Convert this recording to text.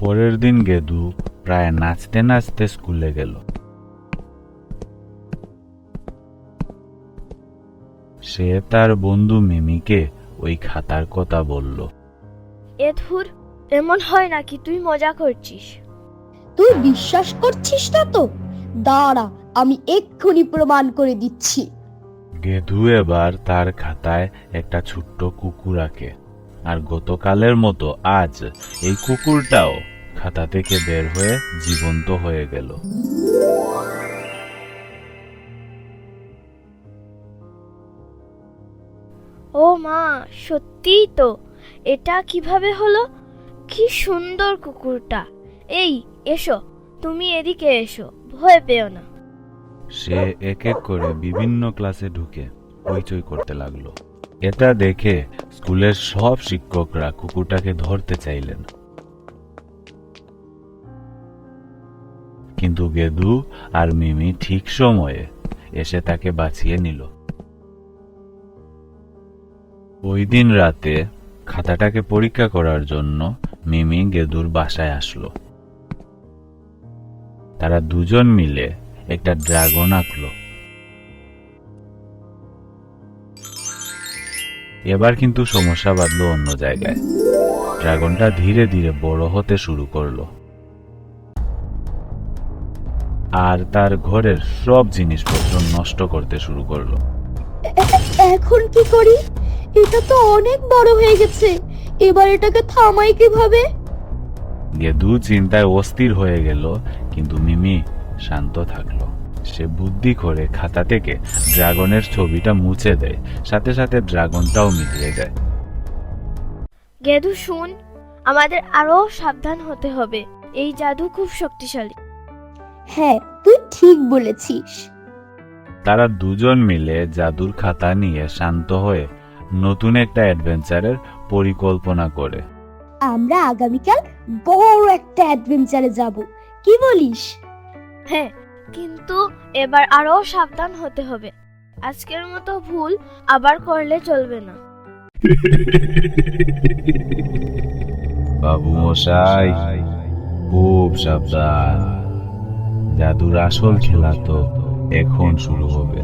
পরের দিন গেদু প্রায় নাচতে নাচতে স্কুলে গেল। সে তার বন্ধু মিমিকে ওই খাতার কথা বলল। ধুর, এমন হয় নাকি তুই মজা করছিস? তুই বিশ্বাস করছিস না তো? দাঁড়া, আমি এক্ষুনি প্রমাণ করে দিচ্ছি। গেদু এবার তার খাতায় একটা ছোট্ট কুকুর আঁকে, আর গতকালের মতো আজ এই কুকুরটাও খাতা থেকে বের হয়ে জীবন্ত হয়ে গেল। ও মা, সত্যিই তো, এটা কিভাবে হলো? কি সুন্দর কুকুরটা! এই এসো, তুমি এদিকে এসো, ভয় পেও না। সে এক এক করে বিভিন্ন ক্লাসে ঢুকে হইচই করতে লাগলো। এটা দেখে স্কুলের সব শিক্ষকরা কুকুরটাকে ধরতে চাইলেন, কিন্তু গেদু আর মিমি ঠিক সময়ে এসে তাকে বাঁচিয়ে নিল। ওই দিন রাতে খাতাটাকে পরীক্ষা করার জন্য মিমি গেদুর বাসায় আসলো। তারা দুজন মিলে একটা ড্রাগন আঁকলো। এবার কিন্তু সমস্যা বাঁধলো অন্য জায়গায়। ড্রাগনটা ধীরে ধীরে বড় হতে শুরু করলো, আর তার ঘরের সব জিনিসপত্র নষ্ট করতে শুরু করলো। এখন কি করি? এটা তো অনেক বড় হয়ে গেছে, এবার এটাকে থামাই কিভাবে? গেদু চিন্তায় অস্থির হয়ে গেল, কিন্তু মিমি শান্ত থাকলো। সে বুদ্ধি করে খাতা থেকে ড্রাগনের ছবিটা মুছে দেয়, সাথে সাথে ড্রাগনটাও মিলিয়ে যায়। গেদু শুন, আমাদের আরো সাবধান হতে হবে, এই জাদু খুব শক্তিশালী। হ্যাঁ, তুই ঠিক বলেছিস। তারা দুজন মিলে জাদুর খাতা নিয়ে শান্ত হয়ে নতুন একটা অ্যাডভেঞ্চারের পরিকল্পনা করে। আমরা আগামীকাল বড় একটা অ্যাডভেঞ্চারে যাব, কি বলিস? হ্যাঁ, কিন্তু এবার আরো সাবধান হতে হবে। আজকের মতো ভুল আবার করলে চলবে না। বাবু মশাই, খুব সাবধান, জাদুর আসল খেলা তো এখন শুরু হবে।